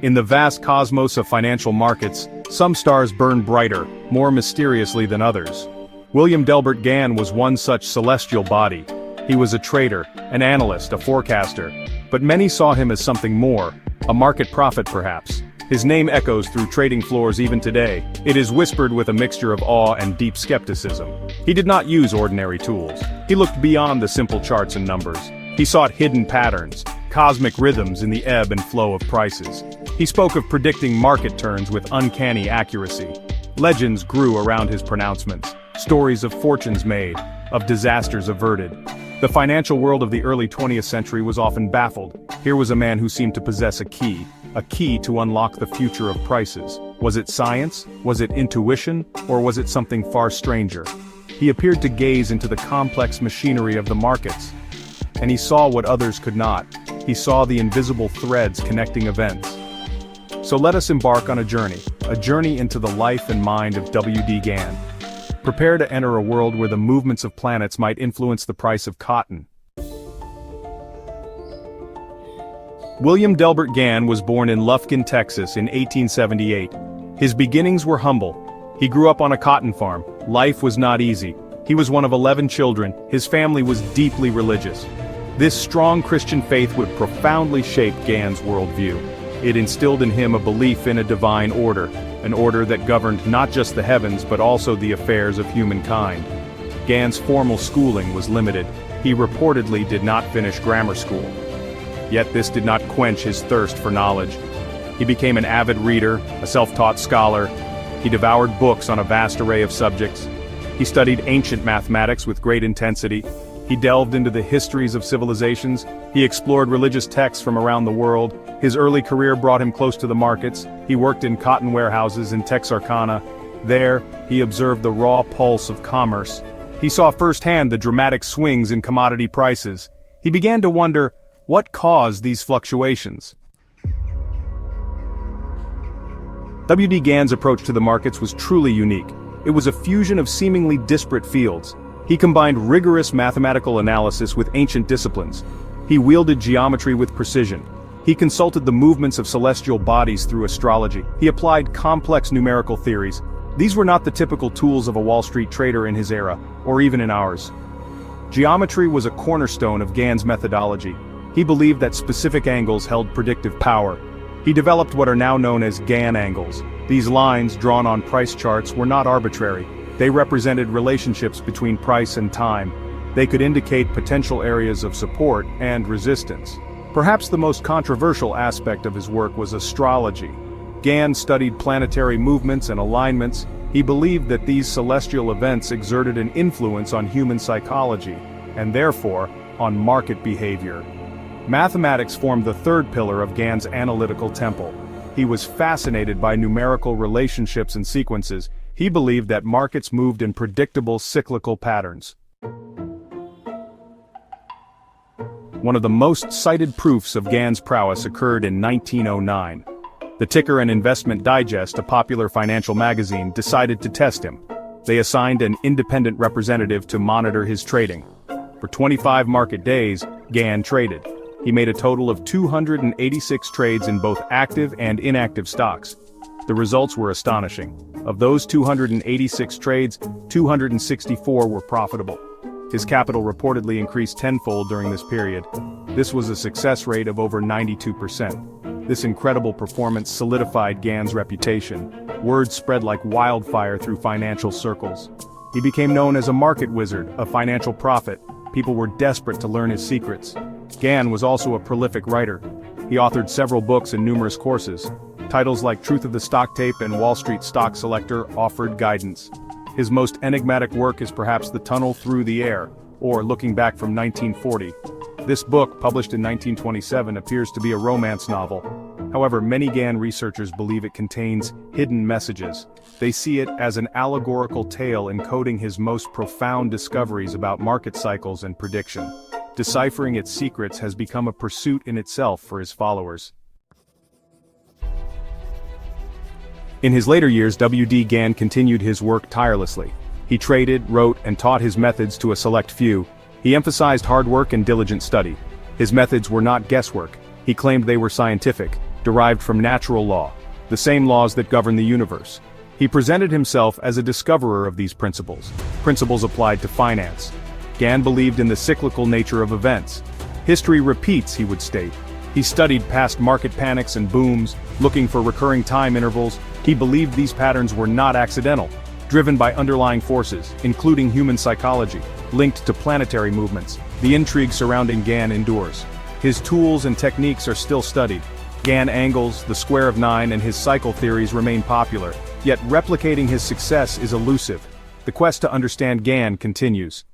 In the vast cosmos of financial markets, some stars burn brighter, more mysteriously than others. William Delbert Gann was one such celestial body. He was a trader, an analyst, a forecaster. But many saw him as something more, a market prophet perhaps. His name echoes through trading floors even today. It is whispered with a mixture of awe and deep skepticism. He did not use ordinary tools. He looked beyond the simple charts and numbers. He sought hidden patterns, cosmic rhythms in the ebb and flow of prices. He spoke of predicting market turns with uncanny accuracy. Legends grew around his pronouncements, stories of fortunes made, of disasters averted. The financial world of the early 20th century was often baffled. Here was a man who seemed to possess a key to unlock the future of prices. Was it science? Was it intuition? Or was it something far stranger? He appeared to gaze into the complex machinery of the markets. And he saw what others could not. He saw the invisible threads connecting events. So let us embark on a journey into the life and mind of W.D. Gann. Prepare to enter a world where the movements of planets might influence the price of cotton. William Delbert Gann was born in Lufkin, Texas in 1878. His beginnings were humble. He grew up on a cotton farm. Life was not easy. He was one of 11 children. His family was deeply religious. This strong Christian faith would profoundly shape Gann's worldview. It instilled in him a belief in a divine order, an order that governed not just the heavens but also the affairs of humankind. Gann's formal schooling was limited. He reportedly did not finish grammar school. Yet this did not quench his thirst for knowledge. He became an avid reader, a self-taught scholar. He devoured books on a vast array of subjects. He studied ancient mathematics with great intensity. He delved into the histories of civilizations. He explored religious texts from around the world. His early career brought him close to the markets. He worked in cotton warehouses in Texarkana. There, he observed the raw pulse of commerce. He saw firsthand the dramatic swings in commodity prices. He began to wonder, what caused these fluctuations? W.D. Gann's approach to the markets was truly unique. It was a fusion of seemingly disparate fields. He combined rigorous mathematical analysis with ancient disciplines. He wielded geometry with precision. He consulted the movements of celestial bodies through astrology. He applied complex numerical theories. These were not the typical tools of a Wall Street trader in his era, or even in ours. Geometry was a cornerstone of Gann's methodology. He believed that specific angles held predictive power. He developed what are now known as Gann angles. These lines, drawn on price charts, were not arbitrary. They represented relationships between price and time. They could indicate potential areas of support and resistance. Perhaps the most controversial aspect of his work was astrology. Gann studied planetary movements and alignments. He believed that these celestial events exerted an influence on human psychology, and therefore, on market behavior. Mathematics formed the third pillar of Gann's analytical temple. He was fascinated by numerical relationships and sequences. He believed that markets moved in predictable cyclical patterns. One of the most cited proofs of Gann's prowess occurred in 1909. The Ticker and Investment Digest, a popular financial magazine, decided to test him. They assigned an independent representative to monitor his trading. For 25 market days, Gann traded. He made a total of 286 trades in both active and inactive stocks. The results were astonishing. Of those 286 trades, 264 were profitable. His capital reportedly increased tenfold during this period. This was a success rate of over 92%. This incredible performance solidified Gann's reputation. Word spread like wildfire through financial circles. He became known as a market wizard, a financial prophet. People were desperate to learn his secrets. Gann was also a prolific writer. He authored several books and numerous courses. Titles like Truth of the Stock Tape and Wall Street Stock Selector offered guidance. His most enigmatic work is perhaps The Tunnel Through the Air, or Looking Back from 1940. This book, published in 1927, appears to be a romance novel. However, many Gann researchers believe it contains hidden messages. They see it as an allegorical tale encoding his most profound discoveries about market cycles and prediction. Deciphering its secrets has become a pursuit in itself for his followers. In his later years, W.D. Gann continued his work tirelessly. He traded, wrote, and taught his methods to a select few. He emphasized hard work and diligent study. His methods were not guesswork. He claimed they were scientific. derived from natural law, the same laws that govern the universe. He presented himself as a discoverer of these principles applied to finance. Gann believed in the cyclical nature of events. History repeats, he would state. He studied past market panics and booms, looking for recurring time intervals. He believed these patterns were not accidental, driven by underlying forces, including human psychology, linked to planetary movements. The intrigue surrounding Gann endures. His tools and techniques are still studied. Gann angles, the square of 9 and his cycle theories remain popular, yet replicating his success is elusive. The quest to understand Gann continues.